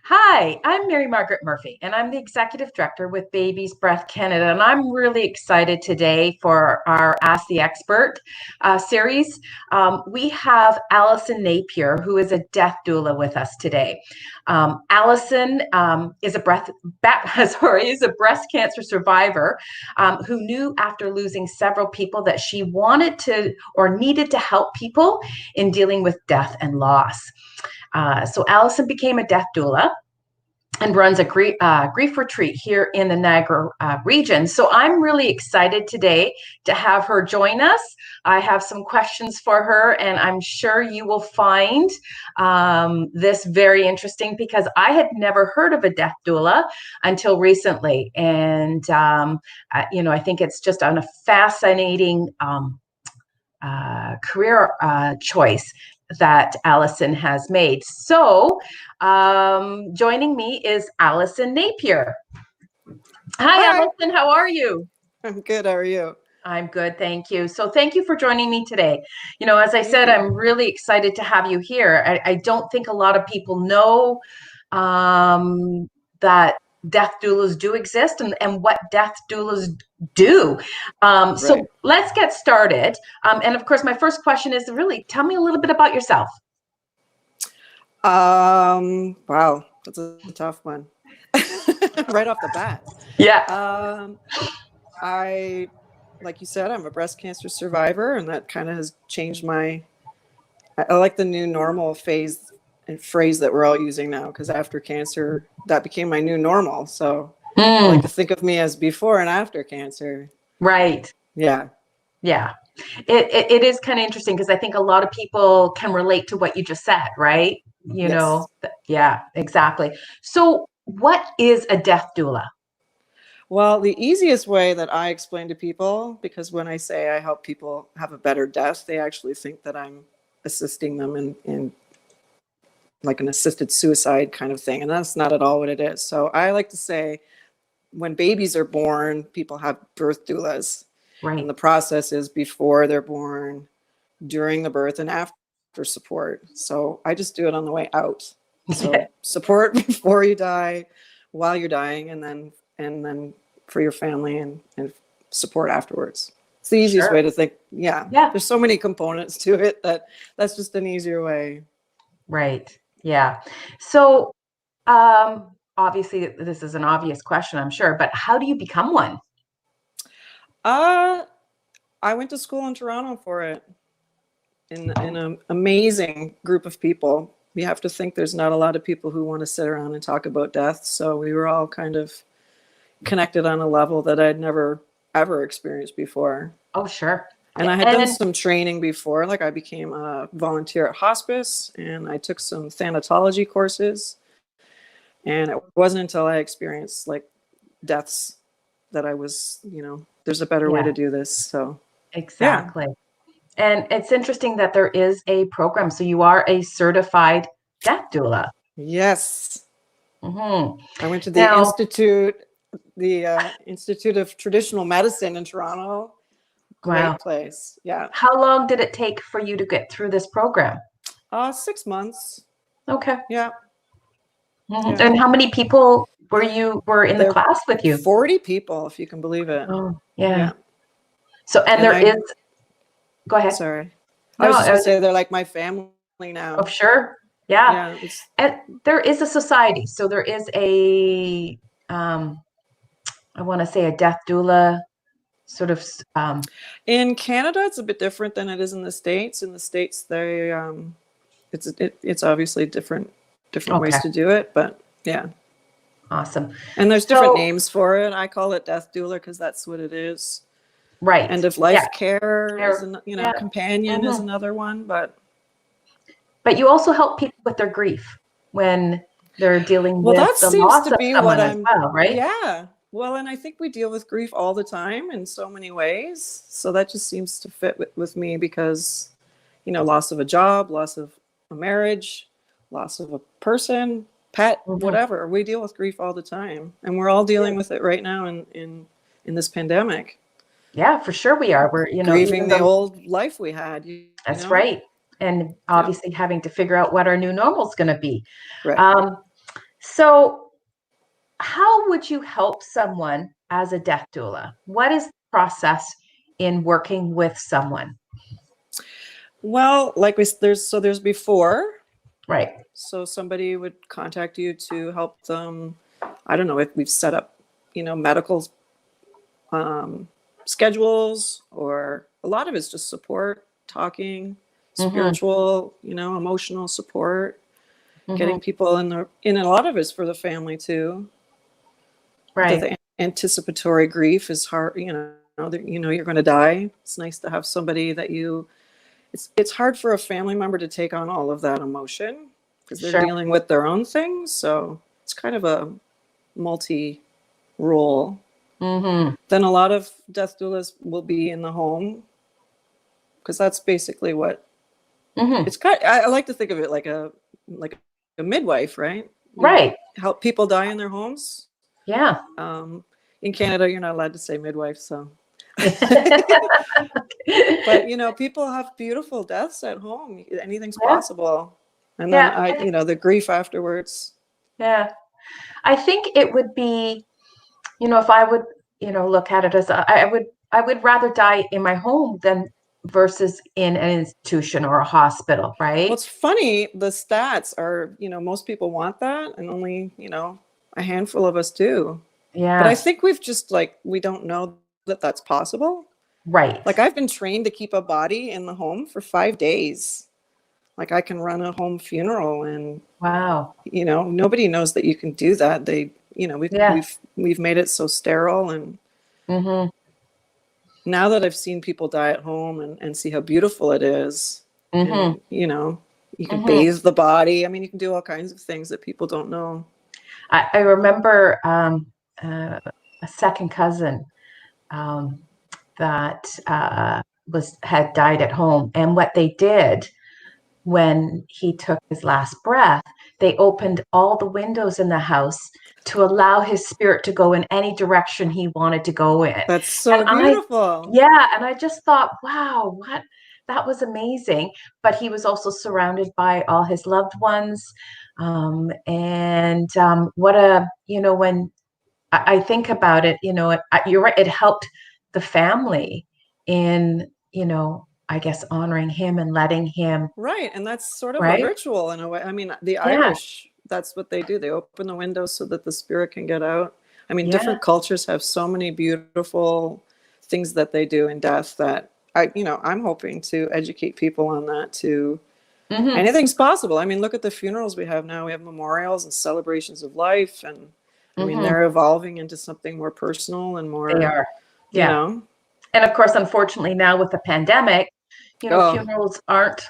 Hi, I'm Mary Margaret Murphy, and I'm the Executive Director with Baby's Breath Canada. And I'm really excited today for our Ask the Expert series. We have Allison Napier, who is a death doula, with us today. Allison is is a breast cancer survivor who knew after losing several people that she wanted to or needed to help people in dealing with death and loss. So Allison became a death doula and runs a grief retreat here in the Niagara region. So I'm really excited today to have her join us. I have some questions for her, and I'm sure you will find this very interesting because I had never heard of a death doula until recently. And, I think it's just a fascinating career choice that Allison has made. So joining me is Allison Napier. Hi, Allison. How are you? I'm good. How are you? I'm good. Thank you. So thank you for joining me today. As I said, I'm really excited to have you here. I don't think a lot of people know that death doulas do exist and what death doulas do. So let's get started. And of course, my first question is really, tell me a little bit about yourself. Wow, that's a tough one. Right off the bat. Yeah. Like you said, I'm a breast cancer survivor, and that kind of has changed I like the new normal phase and phrase that we're all using now, because after cancer, that became my new normal. So I like to think of me as before and after cancer. Right. Yeah. Yeah. It is kind of interesting because I think a lot of people can relate to what you just said, right? Yes. Yeah, exactly. So what is a death doula? Well, the easiest way that I explain to people, because when I say I help people have a better death, they actually think that I'm assisting them in like an assisted suicide kind of thing. And that's not at all what it is. So I like to say when babies are born, people have birth doulas. Right. And the process is before they're born, during the birth, and after support. So I just do it on the way out. So support before you die, while you're dying, and then for your family and support afterwards. It's the easiest way to think. Yeah. There's so many components to it that's just an easier way. Right. Yeah. So obviously this is an obvious question, I'm sure, but how do you become one? I went to school in Toronto for it in an amazing group of people. You have to think there's not a lot of people who want to sit around and talk about death. So we were all kind of connected on a level that I'd never, ever experienced before. Oh, sure. And I had done some training before. Like I became a volunteer at hospice, and I took some thanatology courses. And it wasn't until I experienced like deaths that I was, there's a better way to do this. So exactly. Yeah. And it's interesting that there is a program. So you are a certified death doula. Yes. Mm-hmm. I went to the Institute of Traditional Medicine in Toronto. Great place. Yeah. How long did it take for you to get through this program? 6 months. Okay. Yeah. Mm-hmm. Yeah. And how many people were in the class with you? 40 people, if you can believe it. Oh, yeah. So, and there is. Go ahead. Sorry. I was just going to say they're like my family now. Oh, sure. Yeah. And there is a society. So there is a, I want to say a death doula sort of. In Canada, it's a bit different than it is in the States. In the States, they, it's obviously different ways to do it, but yeah. Awesome. And there's different names for it. I call it death doula because that's what it is. Right. End of life care is, companion is another one, but you also help people with their grief when they're dealing with the loss of someone as well, right? Yeah. Well, and I think we deal with grief all the time in so many ways. So that just seems to fit with me because, loss of a job, loss of a marriage, loss of a person, pet, whatever. We deal with grief all the time, and we're all dealing with it right now in this pandemic. Yeah, for sure we are. We're grieving the old life we had. That's right, and obviously having to figure out what our new normal is going to be. Right. So how would you help someone as a death doula? What is the process in working with someone? Well, like there's before. Right. So somebody would contact you to help them. I don't know if we've set up, medical schedules, or a lot of it's just support, talking, Mm-hmm. spiritual, emotional support, Mm-hmm. getting people in a lot of it's for the family too. Right. The anticipatory grief is hard, that you're going to die. It's nice to have somebody that it's hard for a family member to take on all of that emotion because they're Sure. dealing with their own things. So it's kind of a multi role. Mm-hmm. Then a lot of death doulas will be in the home because that's basically what Mm-hmm. it's kind of, I like to think of it like a midwife, right? You Right. help people die in their homes. Yeah. In Canada, you're not allowed to say midwife, so. But people have beautiful deaths at home. Anything's Yeah. possible. And then Yeah. the grief afterwards. Yeah. I think it would be, if I would, look at it as I would rather die in my home than versus in an institution or a hospital, Well, right? it's funny. The stats are, most people want that, and only, a handful of us do. But I Yeah. think we don't know that that's possible. Right. Like I've been trained to keep a body in the home for 5 days. Like I can run a home funeral, and Wow. nobody knows that you can do that. We've Yeah. we've made it so sterile, and Mm-hmm. now that I've seen people die at home and see how beautiful it is, Mm-hmm. and you can Mm-hmm. bathe the body. I mean, you can do all kinds of things that people don't know. I remember a second cousin um, that had died at home, and what they did when he took his last breath, they opened all the windows in the house to allow his spirit to go in any direction he wanted to go in. That's And so beautiful. I just thought, wow, that was amazing. But he was also surrounded by all his loved ones. What when I think about it, you're right, it helped the family in, I guess, honoring him and letting him, Right. And that's sort of a right? ritual in a way. I mean, the Yeah, Irish, that's what they do. They open the windows so that the spirit can get out. I mean, yeah. different cultures have so many beautiful things that they do in death that I'm hoping to educate people on that too. Hmm. Anything's possible. I mean, look at the funerals we have now. We have memorials and celebrations of life. And I mean, Hmm. they're evolving into something more personal and They more, are. you Yeah. know, And of course, unfortunately, now with the pandemic, oh, funerals aren't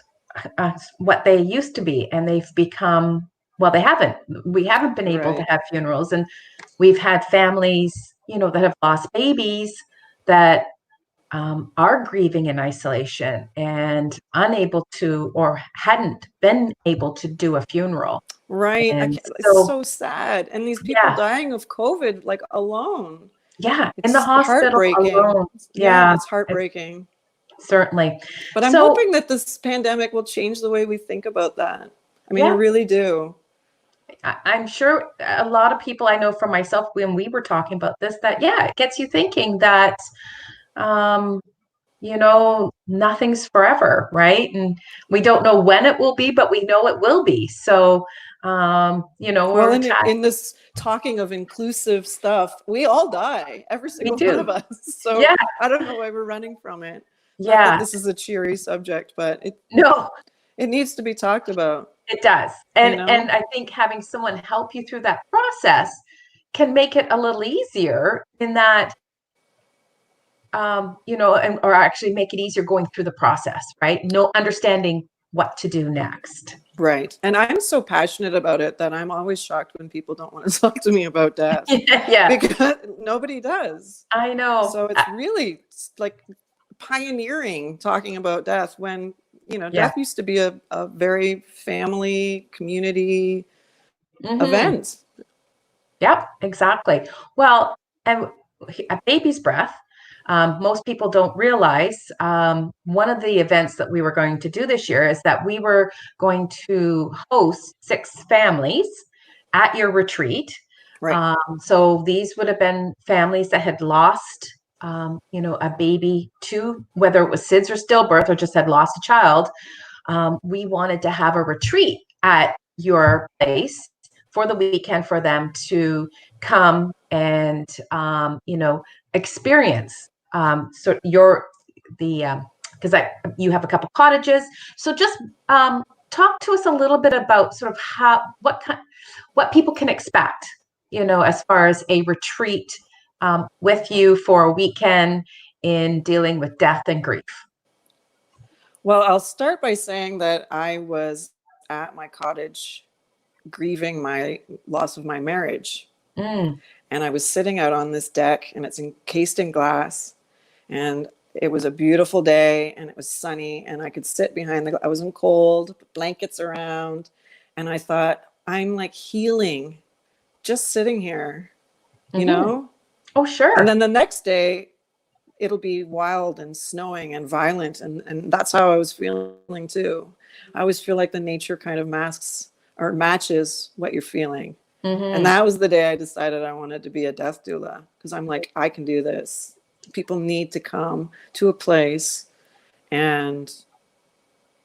what they used to be, and they've become, well, they haven't. We haven't been able to right. have funerals, and we've had families, that have lost babies that are grieving in isolation and unable to, or hadn't been able to do a funeral. Right. And It's so, so sad. And these people yeah, dying of COVID, like alone. yeah, in the It's hospital heartbreaking. alone. Yeah, Yeah, it's heartbreaking. certainly. But I'm So, hoping that this pandemic will change the way we think about that. I mean, I yeah, really do. I'm sure a lot of people I know from myself when we were talking about this, that, yeah, it gets you thinking that, um, nothing's forever, right? And we don't know when it will be, but we know it will be. So, Well, we're in this talking of inclusive stuff, we all die, every we single one do. of us. So Yeah, I don't know why we're running from it. Not that yeah. this is a cheery subject, but No, it needs to be talked about, it does. you And know? I think having someone help you through that process can make it a little easier in that or actually make it easier going through the process, right? No understanding what to do next. Right. And I'm so passionate about it that I'm always shocked when people don't want to talk to me about death Yeah, because nobody does. I know. So it's really like pioneering talking about death when, Yeah. death used to be a very family community Hmm. event. Yep, exactly. Well, and a baby's breath, most people don't realize one of the events that we were going to do this year is that we were going to host 6 families at your retreat. Right. So these would have been families that had lost, a baby to, whether it was SIDS or stillbirth or just had lost a child. We wanted to have a retreat at your place for the weekend for them to come and, experience. So because you have a couple cottages. So just talk to us a little bit about sort of what people can expect, as far as a retreat with you for a weekend in dealing with death and grief. Well, I'll start by saying that I was at my cottage grieving my loss of my marriage. Mm. And I was sitting out on this deck, and it's encased in glass. And it was a beautiful day, and it was sunny, and I could sit behind I wasn't cold, blankets around. And I thought, I'm like healing just sitting here, you know? Oh, sure. And then the next day, it'll be wild and snowing and violent. And that's how I was feeling too. I always feel like the nature kind of masks or matches what you're feeling. And that was the day I decided I wanted to be a death doula, because I'm like, I can do this. People need to come to a place and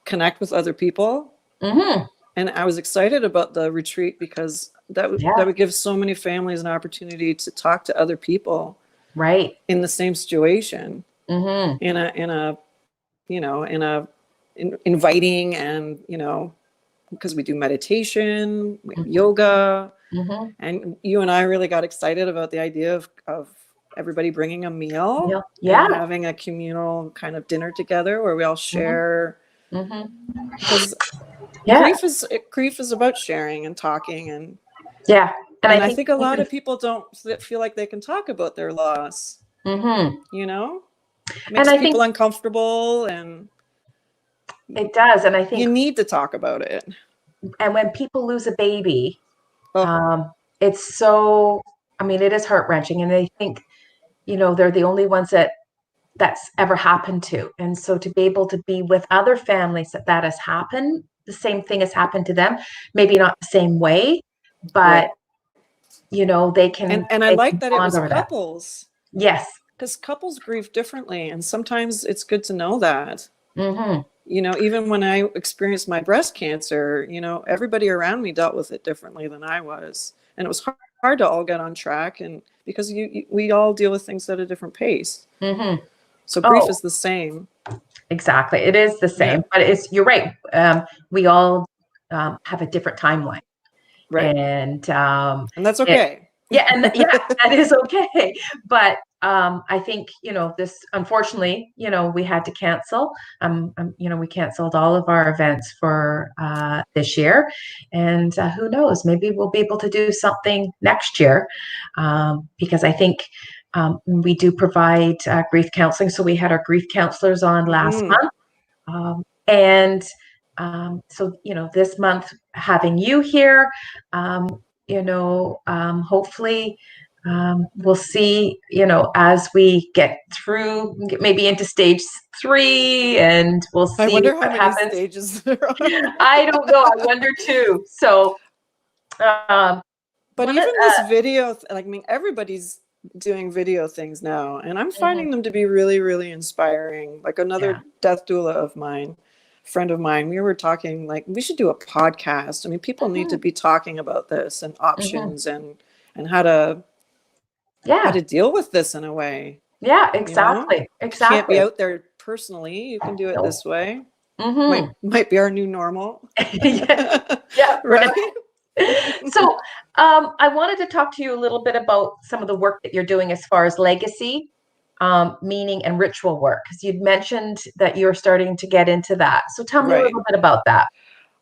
connect with other people. And I was excited about the retreat because that would give so many families an opportunity to talk to other people, right, in the same situation, in a inviting, and because we do meditation, yoga, and you and I really got excited about the idea of everybody bringing a meal, and having a communal kind of dinner together where we all share. Because grief is about sharing and talking, and I think a lot of people don't feel like they can talk about their loss. It makes people uncomfortable, and it does. And I think you need to talk about it. And when people lose a baby, it's so, it is heart-wrenching, and they think, they're the only ones that's ever happened to. And so to be able to be with other families that has happened, the same thing has happened to them, maybe not the same way, but they can. And I like that it was couples. Yes. Because couples grieve differently. And sometimes it's good to know that. Even when I experienced my breast cancer, everybody around me dealt with it differently than I was. And it was hard to all get on track, and because we all deal with things at a different pace. So grief is the same. Exactly. It is the same, but you're right. We all have a different timeline. Right. And that's okay. That is okay. But I think, this, unfortunately, we had to cancel. We canceled all of our events for this year. And who knows, maybe we'll be able to do something next year, because I think we do provide grief counseling. So we had our grief counselors on last month. So, this month having you here, hopefully we'll see, as we get through, maybe into stage 3, and we'll see. I wonder how what many happens. Stages there are. I don't know. I wonder too. So, but even this video, everybody's doing video things now, and I'm finding them to be really, really inspiring. Like another death doula of mine, friend of mine, we were talking like we should do a podcast. People need to be talking about this and options and how to deal with this in a way. Yeah, exactly. Exactly. You can't be out there personally. You can do it this way. Might be our new normal. Right. So I wanted to talk to you a little bit about some of the work that you're doing as far as legacy, meaning, and ritual work, because you'd mentioned that you're starting to get into that. So tell me a little bit about that.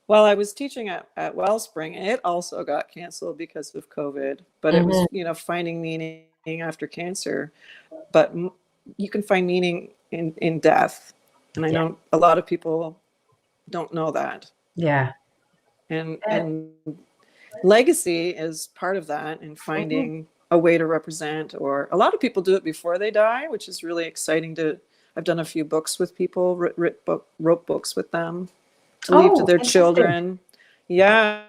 Well, I was teaching at Wellspring, and it also got canceled because of COVID, but it was, finding meaning after cancer. But you can find meaning in death. And I know a lot of people don't know that. Yeah. And legacy is part of that, and finding a way to represent, or a lot of people do it before they die, which is really exciting. I've done a few books with people, wrote books with them to leave to their children. Yeah.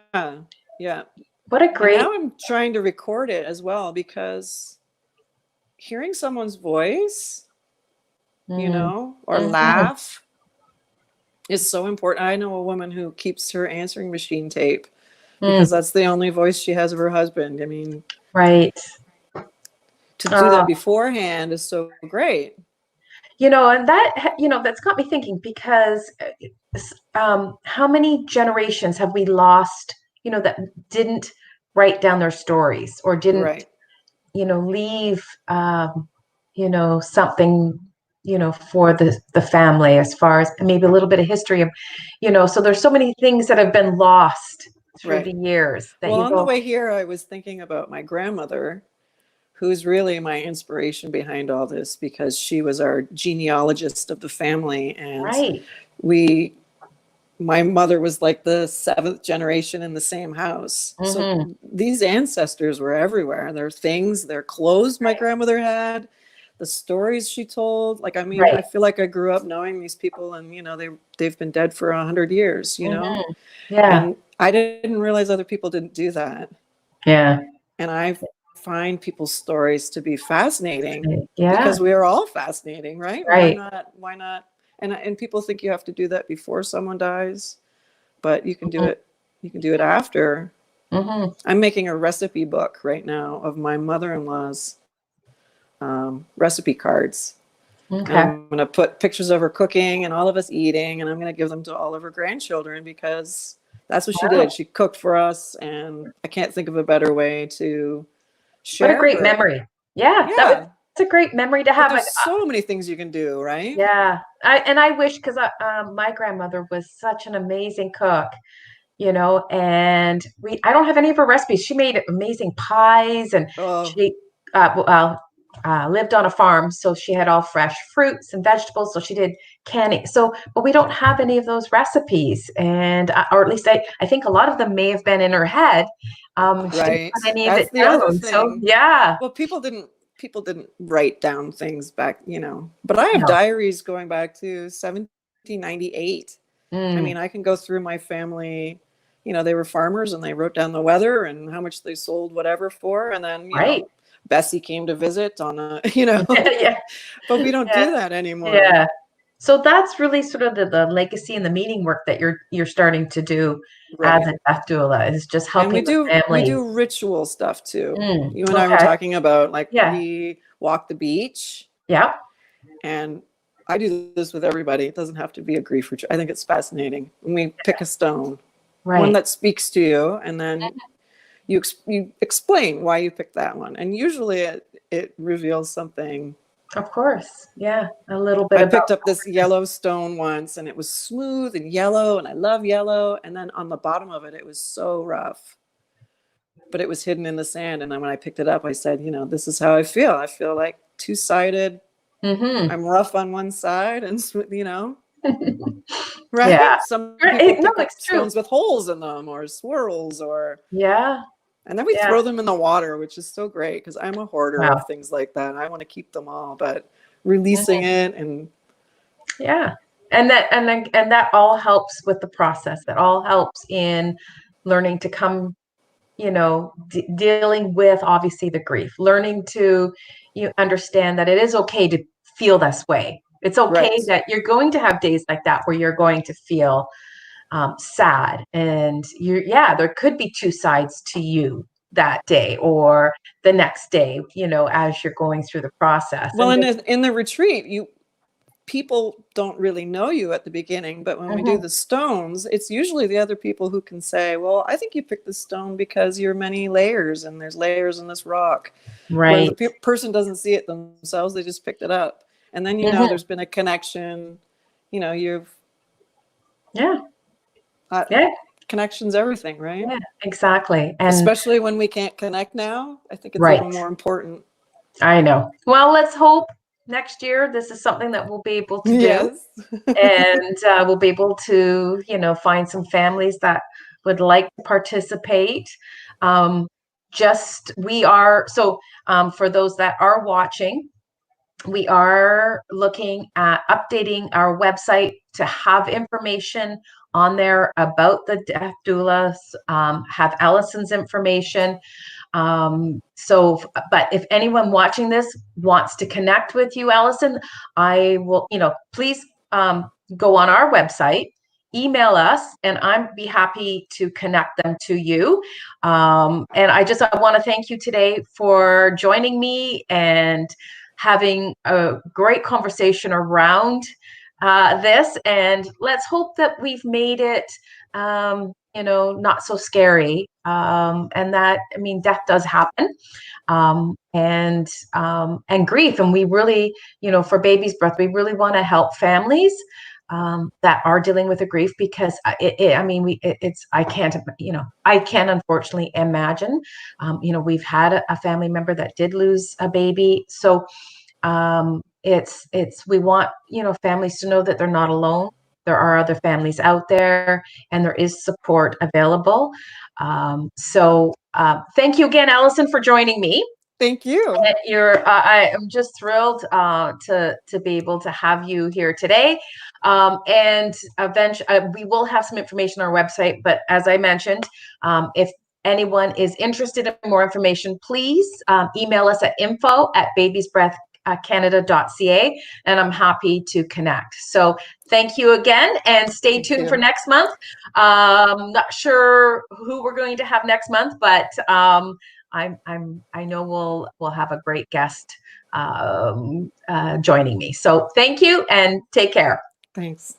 What a And great, now I'm trying to record it as well, because hearing someone's voice, mm, or mhm, laugh is so important. I know a woman who keeps her answering machine tape mm, because that's the only voice she has of her husband. I mean, right. to do Uh, that beforehand is so great. and that's got me thinking because how many generations have we lost, that didn't write down their stories or didn't, Right. leave, something, for the family as far as maybe a little bit of history of, so there's so many things that have been lost through the Right. years that Well, you on the go, way here, I was thinking about my grandmother, who's really my inspiration behind all this, because she was our genealogist of the family. And right. we, my mother was like the seventh generation in the same house. So Mm-hmm. these ancestors were everywhere. Their things, their clothes my Right. grandmother had, the stories she told. Like, I mean, I Right. feel like I grew up knowing these people, and they've been dead for 100 years. Mm-hmm. Yeah. And I didn't realize other people didn't do that. Yeah. And I find people's stories to be fascinating, Yeah. because we are all fascinating, right? Why Right. not? Why not? And people think you have to do that before someone dies, but you can do it. You can do it after. Mm-hmm. I'm making a recipe book right now of my mother-in-law's recipe cards. And Okay. I'm going to put pictures of her cooking and all of us eating, and I'm going to give them to all of her grandchildren, because that's what she did. Wow. She cooked for us, and I can't think of a better way to What a share great her. memory. Yeah, Yeah. it's a great memory to But have. there's so many things you can do, right? Yeah. I wish because my grandmother was such an amazing cook, and I don't have any of her recipes. She made amazing pies, and Oh, she lived on a farm, so she had all fresh fruits and vegetables. So she did canning. So, but we don't have any of those recipes, and or at least I think a lot of them may have been in her head. She didn't right. put any of That's it the other down. So thing. yeah, Well, people didn't write down things back. But I have no. diaries going back to 1798. I Mm, mean, I can go through my family. They were farmers, and they wrote down the weather and how much they sold whatever for. And then, right. Bessie came to visit on a, Yeah. but we don't Yeah. do that anymore. Yeah. So that's really sort of the legacy and the meaning work that you're starting to do as Right. a death doula is just And helping we the do we families. do ritual stuff too. You and I were Okay. talking about, like, Yeah. we walk the beach, Yeah. and I do this with everybody. It doesn't have to be a grief ritual. I think it's fascinating. And we pick a stone, one Right. that speaks to you, and then you explain why you picked that one. And usually it reveals something. Of course. Yeah. A little bit I about picked up this yellow stone once, and it was smooth and yellow, and I love yellow. And then on the bottom of it, it was so rough, but it was hidden in the sand. And then when I picked it up, I said, this is how I feel. I feel like two-sided. hmm I'm rough on one side, and right. Yeah. Some people No, pick up it's true. stones with holes in them, or swirls, Yeah. and then we Yeah. throw them in the water, which is so great, because I'm a hoarder of Wow. things like that. I want to keep them all, but releasing Mhm. it, and Yeah. And that all helps with the process. That all helps in learning to come, dealing with obviously the grief, learning to you understand that it is okay to feel this way. It's okay right. that you're going to have days like that where you're going to feel sad, and yeah, there could be two sides to you that day or the next day, as you're going through the process. Well, And in the retreat, people don't really know you at the beginning, but when we do Mhm. the stones, it's usually the other people who can say, well, I think you picked this stone because you're many layers, and there's layers in this rock. Whereas the Right. person doesn't see it themselves, they just picked it up. And then, Hmm. there's been a connection. You've Yeah. uh, Yeah. connections, everything, right? Yeah. Exactly. And Especially when we can't connect now. I think it's even right. more important. I know. Well, let's hope next year this is something that we'll be able to do, Yes. and we'll be able to, find some families that would like to participate. Um, just we are so for those that are watching, we are looking at updating our website to have information on there about the death doulas, have Allison's information. But if anyone watching this wants to connect with you, Allison, I will, please go on our website, email us, and I'd be happy to connect them to you. And I want to thank you today for joining me and having a great conversation around this. And let's hope that we've made it not so scary. And that, death does happen, and grief. And we really, for Baby's Breath, we really want to help families that are dealing with a grief, because I can't unfortunately imagine. We've had a family member that did lose a baby. So we want, families to know that they're not alone. There are other families out there, and there is support available. Thank you again, Allison, for joining me. Thank you. I am just thrilled to be able to have you here today. And eventually, we will have some information on our website. But as I mentioned, if anyone is interested in more information, please email us at info@babiesbreathcanada.ca, and I'm happy to connect. So thank you again, and stay tuned for next month. Not sure who we're going to have next month, but I know we'll have a great guest joining me. So thank you, and take care. Thanks.